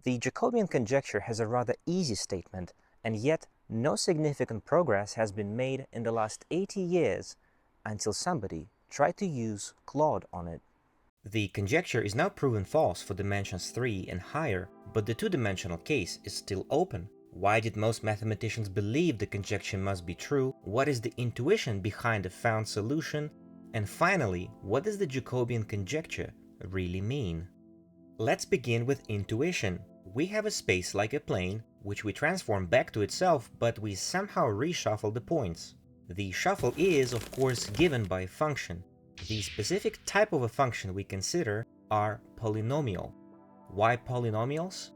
The Jacobian conjecture has a rather easy statement, and yet no significant progress has been made in the last 80 years until somebody tried to use Claude on it. The conjecture is now proven false for dimensions 3 and higher, but the two-dimensional case is still open. Why did most mathematicians believe the conjecture must be true? What is the intuition behind the found solution? And finally, what does the Jacobian conjecture really mean? Let's begin with intuition. We have a space like a plane, which we transform back to itself, but we somehow reshuffle the points. The shuffle is, of course, given by a function. The specific type of a function we consider are polynomial. Why polynomials?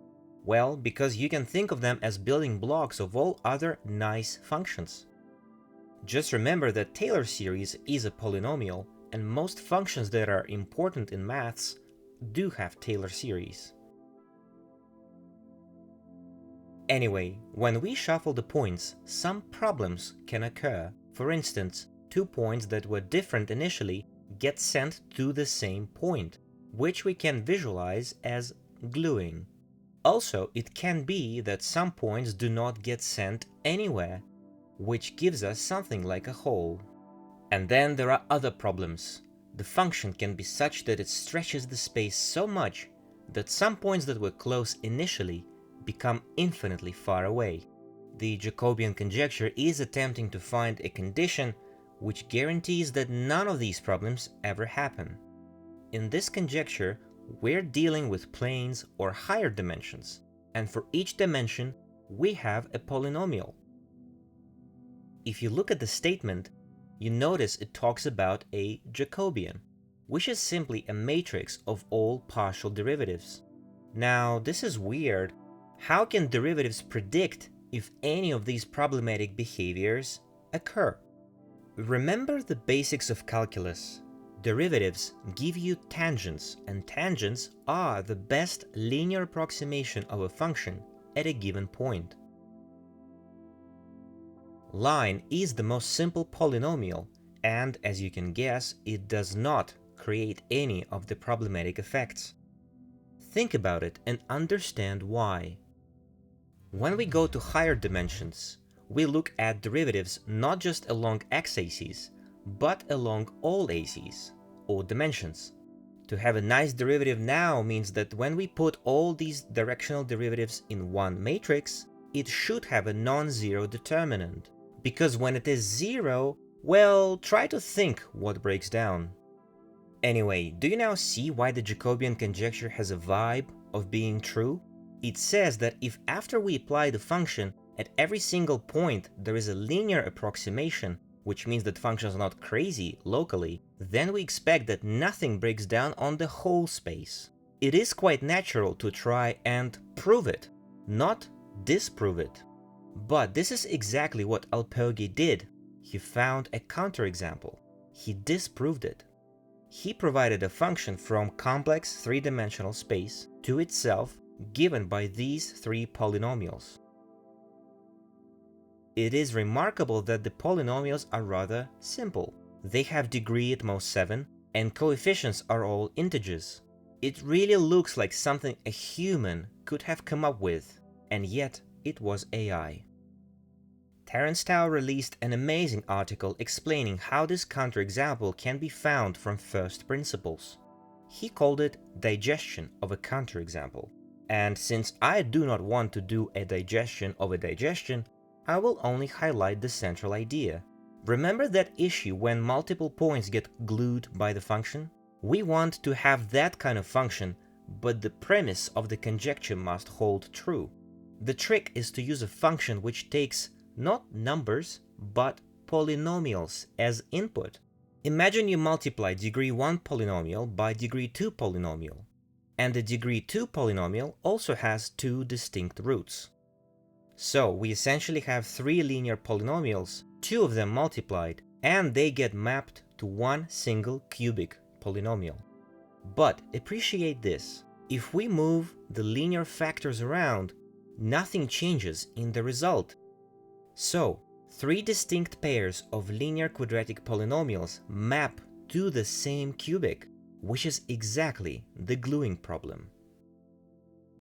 Well, because you can think of them as building blocks of all other nice functions. Just remember that Taylor series is a polynomial, and most functions that are important in maths do have Taylor series. Anyway, when we shuffle the points, some problems can occur. For instance, two points that were different initially get sent to the same point, which we can visualize as gluing. Also, it can be that some points do not get sent anywhere, which gives us something like a hole. And then there are other problems. The function can be such that it stretches the space so much that some points that were close initially become infinitely far away. The Jacobian conjecture is attempting to find a condition which guarantees that none of these problems ever happen. In this conjecture, we're dealing with planes or higher dimensions, and for each dimension, we have a polynomial. If you look at the statement, you notice it talks about a Jacobian, which is simply a matrix of all partial derivatives. Now, this is weird. How can derivatives predict if any of these problematic behaviors occur? Remember the basics of calculus. Derivatives give you tangents, and tangents are the best linear approximation of a function at a given point. Line is the most simple polynomial, and as you can guess, it does not create any of the problematic effects. Think about it and understand why. When we go to higher dimensions, we look at derivatives not just along x-axes, but along all axes, or dimensions. To have a nice derivative now means that when we put all these directional derivatives in one matrix, it should have a non-zero determinant. Because when it is zero, well, try to think what breaks down. Anyway, do you now see why the Jacobian conjecture has a vibe of being true? It says that if after we apply the function, at every single point there is a linear approximation, which means that functions are not crazy locally, then we expect that nothing breaks down on the whole space. It is quite natural to try and prove it, not disprove it. But this is exactly what Alperghi did. He found a counterexample. He disproved it. He provided a function from complex three-dimensional space to itself given by these three polynomials. It is remarkable that the polynomials are rather simple. They have degree at most 7, and coefficients are all integers. It really looks like something a human could have come up with, and yet it was AI. Terence Tao released an amazing article explaining how this counterexample can be found from first principles. He called it digestion of a counterexample. And since I do not want to do a digestion of a digestion, I will only highlight the central idea. Remember that issue when multiple points get glued by the function? We want to have that kind of function, but the premise of the conjecture must hold true. The trick is to use a function which takes not numbers, but polynomials as input. Imagine you multiply degree 1 polynomial by degree 2 polynomial, and the degree 2 polynomial also has two distinct roots. So we essentially have three linear polynomials, two of them multiplied, and they get mapped to one single cubic polynomial. But appreciate this, if we move the linear factors around, nothing changes in the result. So, three distinct pairs of linear quadratic polynomials map to the same cubic, which is exactly the gluing problem.